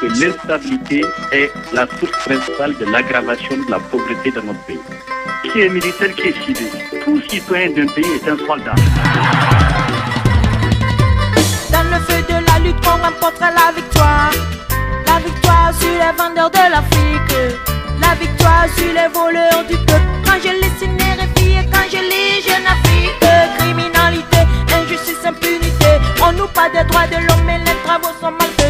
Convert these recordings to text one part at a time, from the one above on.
que l'instabilité est la source principale de l'aggravation de la pauvreté dans notre pays. Qui est militaire, qui est civil, tout citoyen d'un pays est un soldat. Dans le feu de la lutte, on remportera la victoire. La victoire sur les vendeurs de l'Afrique. La victoire sur les voleurs du peuple. Quand je lis Ciné-Réfi et quand je lis Jeune Afrique. Criminalité, injustice, impunité. On nous parle des droits de l'homme mais les travaux sont mal faits.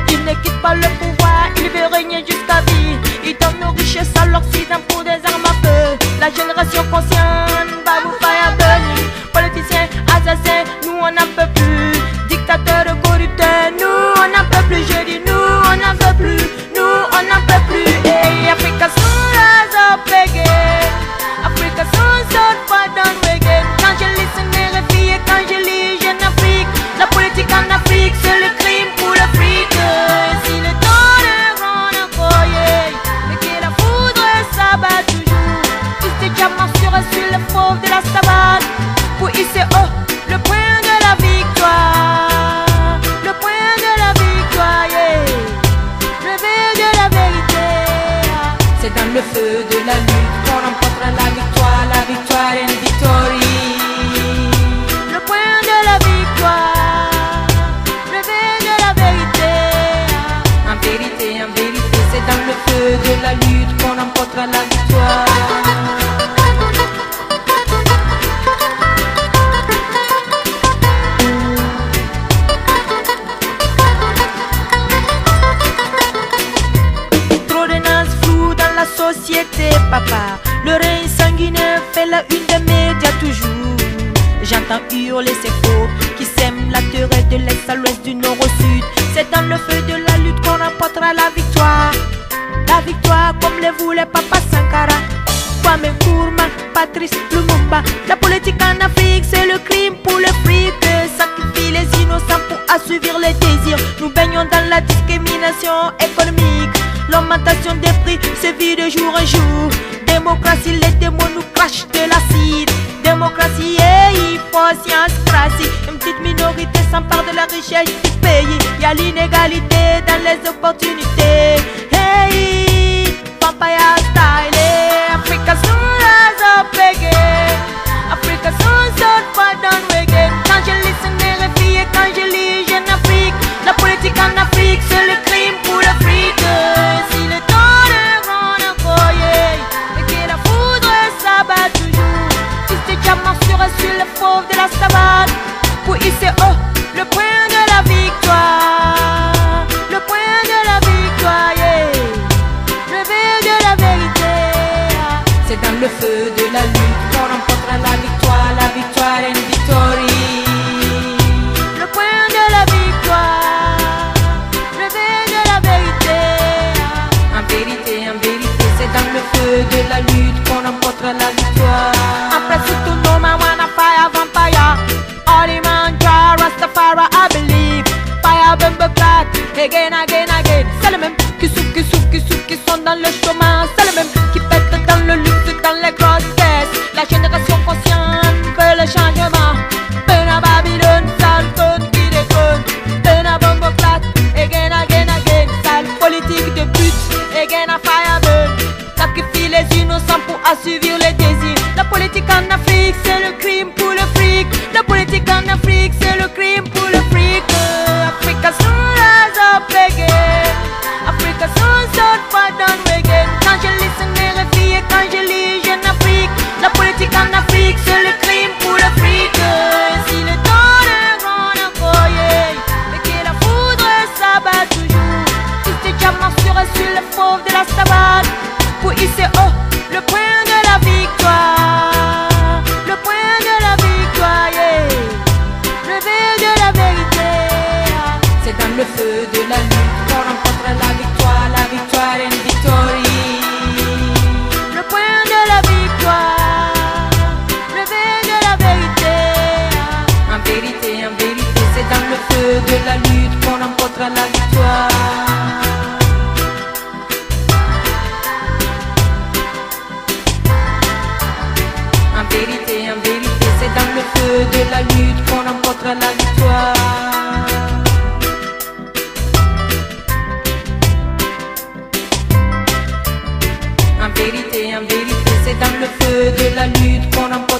Ils ne quittent pas le pouvoir, ils veulent régner jusqu'à vie. Ils donnent nos richesses à l'Occident pour des armes à feu. La génération consciente va vous faire venir. Politiciens, assassins, nous on n'en peut plus. Dictateurs, corrupteurs, nous on n'en peut plus. Je dis nous on n'en peut plus. Nous on n'en peut plus. Hey, Africa soon rise up again. Africa soon start fight down again. Quand je lis Ciné-Réfi et quand je lis Jeune Afrique. La politique en Afrique c'est le crime pour l'Afrique. Si le temps est grand encore, yeah, et que la foudre s'abat toujours. Tous ces diamants sur le fauve de la savane. Pour hisser haut le point de la victoire. Le point de la victoire, yeah. Le but de la vérité. C'est dans le feu de la lutte qu'on remportera la victoire et une victory. Le point de la victoire. Le but de la vérité. En vérité, c'est dans le feu de la lutte qu'on remportera la victoire. Société, papa, le règne sanguinaire fait la une des médias toujours. J'entends hurler ces faux qui sèment la terreur de l'est à l'ouest, du nord au sud. C'est dans le feu de la lutte qu'on remportera la victoire. La victoire comme le voulait Papa Sankara, Kwame Nkrumah, Patrice Lumumba. La politique en Afrique c'est le crime pour le fric. Sacrifie les innocents pour assouvir les désirs. Nous baignons dans la discrimination économique. L'augmentation des prix se vit de jour en jour. Démocratie, les démons nous crachent de l'acide. Démocratie, il faut science-cratie. Une petite minorité s'empare de la richesse du pays. Y'a l'inégalité dans les opportunités. Hey, Vampire style. Africa soon rise up again. Africa soon start fight down again. Quand je lis Ciné-Réfi et quand je lis Jeune Afrique. La politique en Afrique c'est le crime pour l'Afrique. Si le temps est grand encore, yeah, et que la foudre s'abat toujours. Tous ces diamants sur le fauve de la savane. Pour hisser haut le point de la victoire. Le point de la victoire, yeah. Le but de la vérité. C'est dans le feu de la lutte qu'on remportera la victoire et une victory. Le point de la victoire. Le but de la vérité. En vérité, c'est dans le feu de la lutte qu'on remportera la victoire. Après tout, no man wanna fire vampire. Holy man, Jah, Rastafari, I believe. Fire, bumble clat, again. C'est le même qui souffle, qui sont dans le chemin. C'est le même qui pète dans le luxe, dans les grosses caisses. La génération consciente veut le changement. Pena Babylone, sale code qui déconne. Pena bumble clat, again. Sale politique de pute, again a fire burn. Sacrifie les innocents pour assouvir les désirs. La politique en Afrique c'est le crime pour le fric. La politique en Afrique c'est le crime pour le fric. Africa soon rise up again. Africa soon start fight down again. Quand je lis Ciné-Réfi et quand je lis Jeune Afrique. La politique en Afrique c'est le crime pour le fric. Si le temps est grand encore, yeah, et que la foudre s'abat toujours. Tous ces diamants sur le fauve de la savane. Pour hisser haut le point de la victoire. Le point de la victoire, yeah. Le but de la vérité. C'est dans le feu de la lutte qu'on remportera la victoire et une victory. Le point de la victoire. Le but de la vérité. En vérité, c'est dans le feu de la lutte qu'on remportera la victoire. En vérité, c'est dans le feu de la lutte qu'on remportera la victoire. en vérité, c'est dans le feu de la lutte qu'on emporte